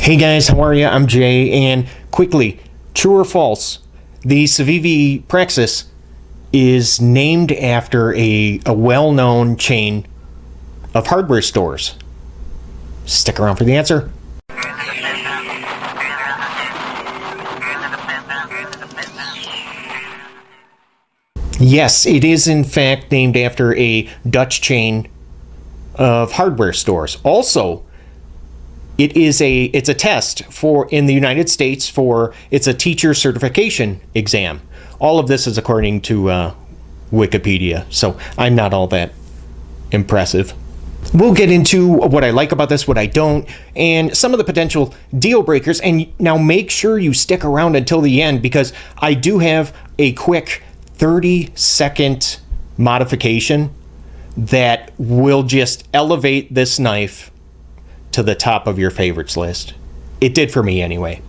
Hey guys, how are you? I'm Jay, and quickly, true or false, the Civivi Praxis is named after a well-known chain of hardware stores. Stick around for the answer. Yes, it is in fact named after a Dutch chain of hardware stores. Also, it's a test for in the United States it's a teacher certification exam. All of this is according to Wikipedia, so I'm not all that impressive. We'll get into what I like about this, what I don't, and some of the potential deal breakers. And now make sure you stick around until the end, because I do have a quick 30-second modification that will just elevate this knife to the top of your favorites list. It did for me anyway.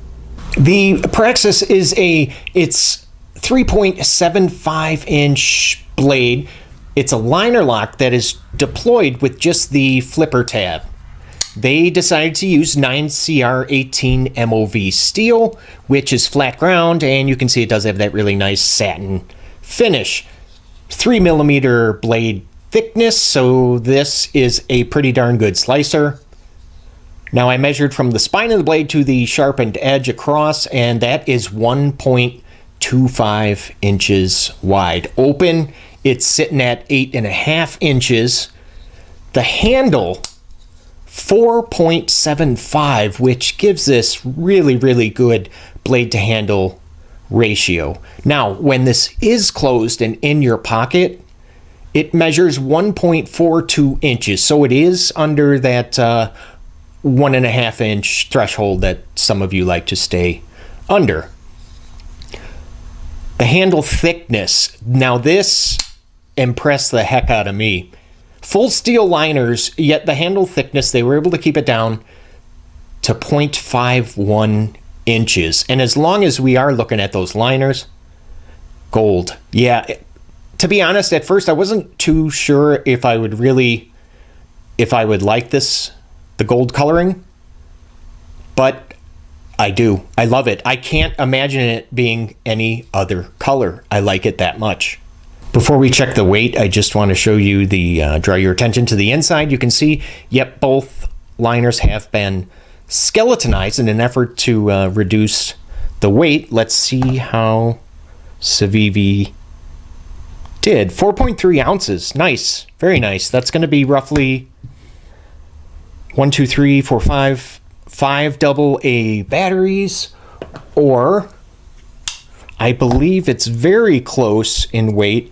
The Praxis it's 3.75 inch blade. It's a liner lock that is deployed with just the flipper tab. They decided to use 9CR18 MOV steel, which is flat ground, and you can see it does have that really nice satin finish. 3mm blade thickness, so this is a pretty darn good slicer. Now I measured from the spine of the blade to the sharpened edge across, and that is 1.25 inches wide. Open, it's sitting at 8.5 inches. The handle, 4.75, which gives this really, really good blade to handle ratio. Now, when this is closed and in your pocket, it measures 1.42 inches. So it is under that 1.5 inch threshold that some of you like to stay under. The handle thickness. Now this impressed the heck out of me. Full steel liners, yet the handle thickness, they were able to keep it down to 0.51 inches. And as long as we are looking at those liners, gold. Yeah, to be honest, at first I wasn't too sure if I would like this, the gold coloring, but I do. I love it. I can't imagine it being any other color. I like it that much. Before we check the weight, I just want to show you draw your attention to the inside. You can see, yep, both liners have been skeletonized in an effort to reduce the weight. Let's see how Civivi did. 4.3 ounces. Nice. Very nice. That's going to be roughly 1, 2, 3, 4, 5 AA batteries, or I believe it's very close in weight,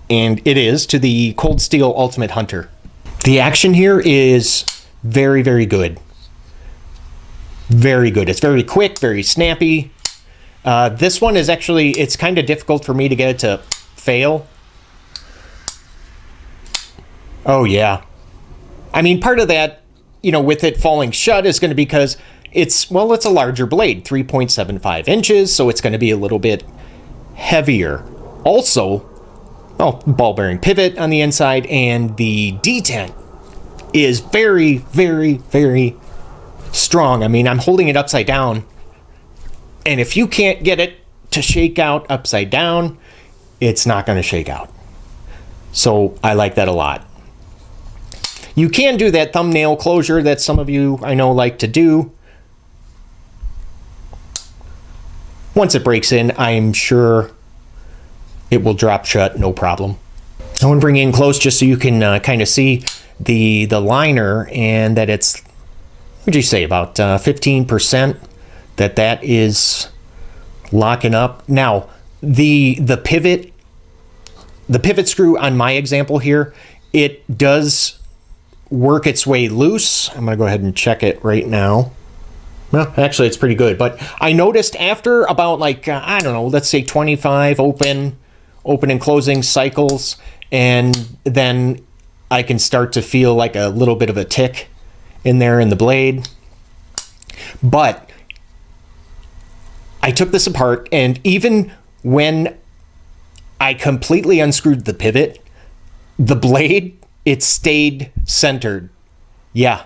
and it is, to the Cold Steel Ultimate Hunter. The action here is very, very good. Very good. It's very quick, very snappy. This one is actually, it's kind of difficult for me to get it to fail. Oh yeah. I mean, part of that, with it falling shut is going to be because it's a larger blade, 3.75 inches, so it's going to be a little bit heavier. Also, ball bearing pivot on the inside, and the detent is very, very, very strong. I mean, I'm holding it upside down, and if you can't get it to shake out upside down, it's not going to shake out. So I like that a lot. You can do that thumbnail closure that some of you I know like to do. Once it breaks in, I'm sure it will drop shut, no problem. I want to bring it in close just so you can kind of see the liner, and that it's, what would you say, about 15% that is locking up. Now, the pivot screw on my example here, it does work its way loose. I'm going to go ahead and check it right now. Well, actually, it's pretty good. But I noticed after about I don't know, let's say 25 open and closing cycles, and then I can start to feel like a little bit of a tick in there in the blade. But I took this apart, and even when I completely unscrewed the pivot, the blade, it stayed centered. Yeah,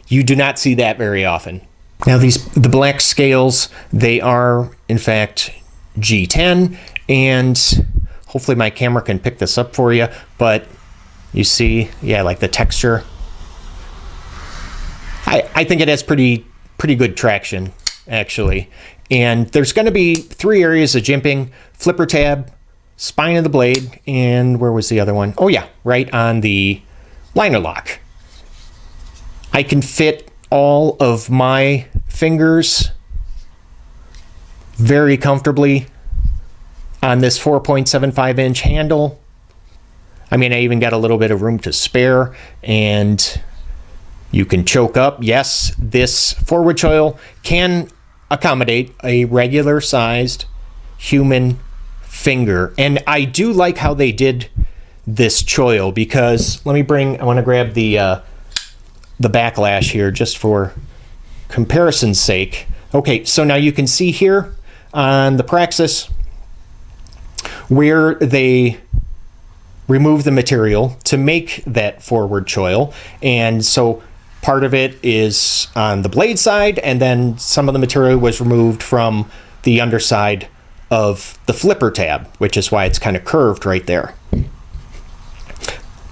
you do not see that very often. Now the black scales, they are in fact G10, and hopefully my camera can pick this up for you, but you see, yeah, like the texture. I think it has pretty good traction, actually. And there's going to be 3 areas of jimping: flipper tab, spine of the blade, and where was the other one? Oh yeah, right on the liner lock. I can fit all of my fingers very comfortably on this 4.75-inch handle. I mean, I even got a little bit of room to spare, and you can choke up. Yes, this forward choil can accommodate a regular sized human finger. And I do like how they did this choil, because I want to grab the backlash here just for comparison's sake. Okay, so now you can see here on the Praxis where they remove the material to make that forward choil. And so part of it is on the blade side, and then some of the material was removed from the underside of the flipper tab, which is why it's kind of curved right there.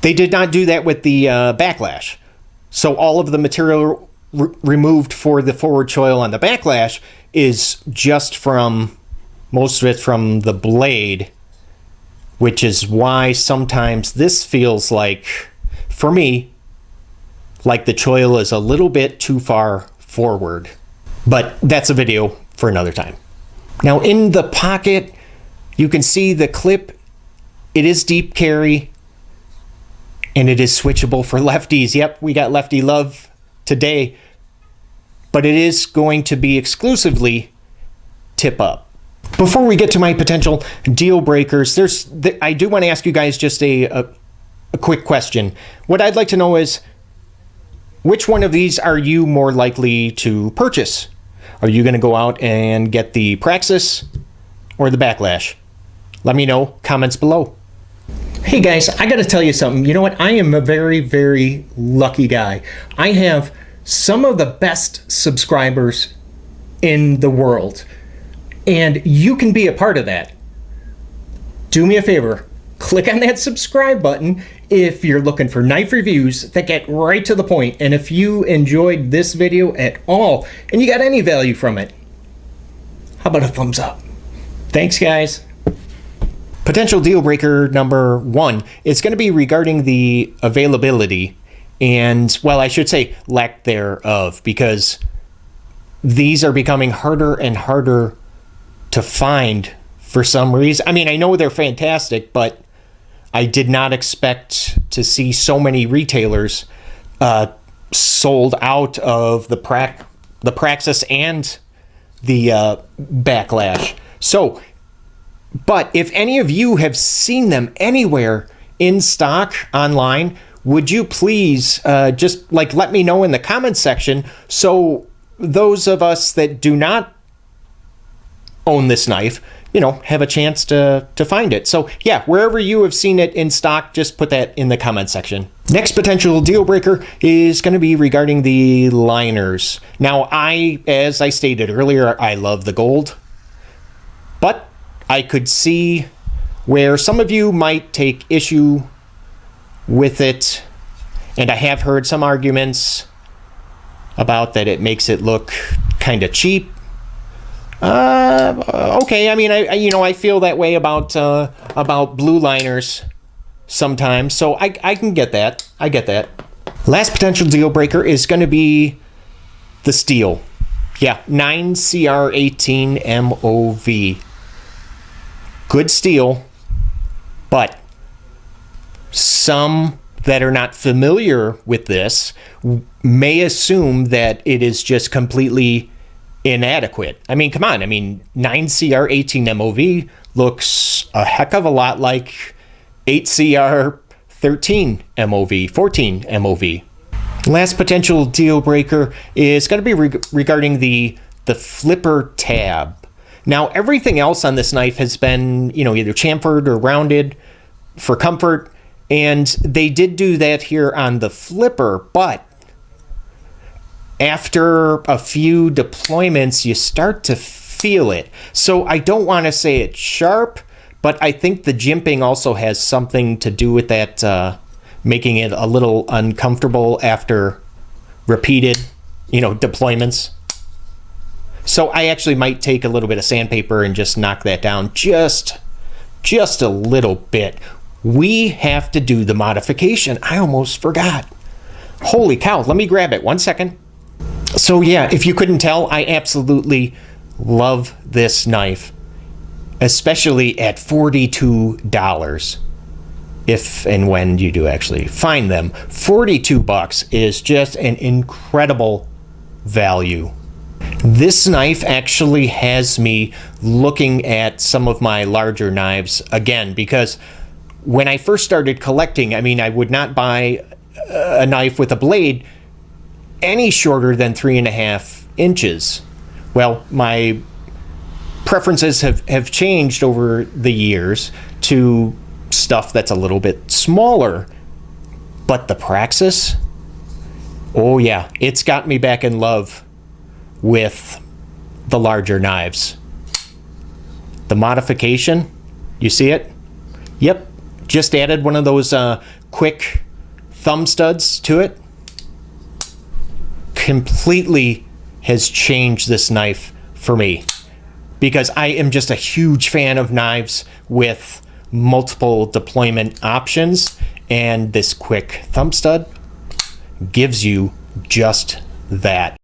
They did not do that with the backlash. So all of the material removed for the forward choil on the backlash is just from, most of it from the blade, which is why sometimes this feels like, for me, like the choil is a little bit too far forward. But that's a video for another time. Now in the pocket, you can see the clip. It is deep carry, and it is switchable for lefties. Yep, we got lefty love today. But it is going to be exclusively tip up. Before we get to my potential deal breakers, I do want to ask you guys just a quick question. What I'd like to know is, which one of these are you more likely to purchase? Are you going to go out and get the Praxis or the Backlash? Let me know, comments below. Hey guys, I got to tell you something. You know what? I am a very, very lucky guy. I have some of the best subscribers in the world, and you can be a part of that. Do me a favor, click on that subscribe button if you're looking for knife reviews that get right to the point. And if you enjoyed this video at all and you got any value from it, how about a thumbs up? Thanks, guys. Potential deal breaker number 1 is going to be regarding the availability, and, well, I should say lack thereof, because these are becoming harder and harder to find for some reason. I mean, I know they're fantastic, but I did not expect to see so many retailers sold out of the Praxis and the Backlash. So, but if any of you have seen them anywhere in stock online, would you please just let me know in the comments section, so those of us that do not own this knife, you know, have a chance to find it. So yeah, wherever you have seen it in stock, just put that in the comment section. Next potential deal breaker is going to be regarding the liners. Now, as I stated earlier, I love the gold, but I could see where some of you might take issue with it, and I have heard some arguments about that it makes it look kind of cheap. Okay, I mean, I feel that way about blue liners sometimes, so I can get that. I get that. Last potential deal breaker is going to be the steel. Yeah, 9CR18 MOV. Good steel, but some that are not familiar with this may assume that it is just completely inadequate. I mean, come on. I mean, 9CR18 MOV looks a heck of a lot like 8CR13 MOV, 14 MOV. Last potential deal breaker is going to be regarding the flipper tab. Now, everything else on this knife has been, either chamfered or rounded for comfort, and they did do that here on the flipper, but after a few deployments, you start to feel it. So I don't want to say it's sharp, but I think the jimping also has something to do with that, making it a little uncomfortable after repeated, deployments. So I actually might take a little bit of sandpaper and just knock that down just a little bit. We have to do the modification. I almost forgot. Holy cow, let me grab it 1 second. So yeah, if you couldn't tell, I absolutely love this knife, especially at $42. If and when you do actually find them, $42 is just an incredible value. This knife actually has me looking at some of my larger knives again, because when I first started collecting, I would not buy a knife with a blade any shorter than 3.5 inches. Well, my preferences have changed over the years to stuff that's a little bit smaller. But the Praxis, oh yeah, it's got me back in love with the larger knives. The modification, you see it? Yep, just added one of those quick thumb studs to it. Completely has changed this knife for me, because I am just a huge fan of knives with multiple deployment options, and this quick thumb stud gives you just that.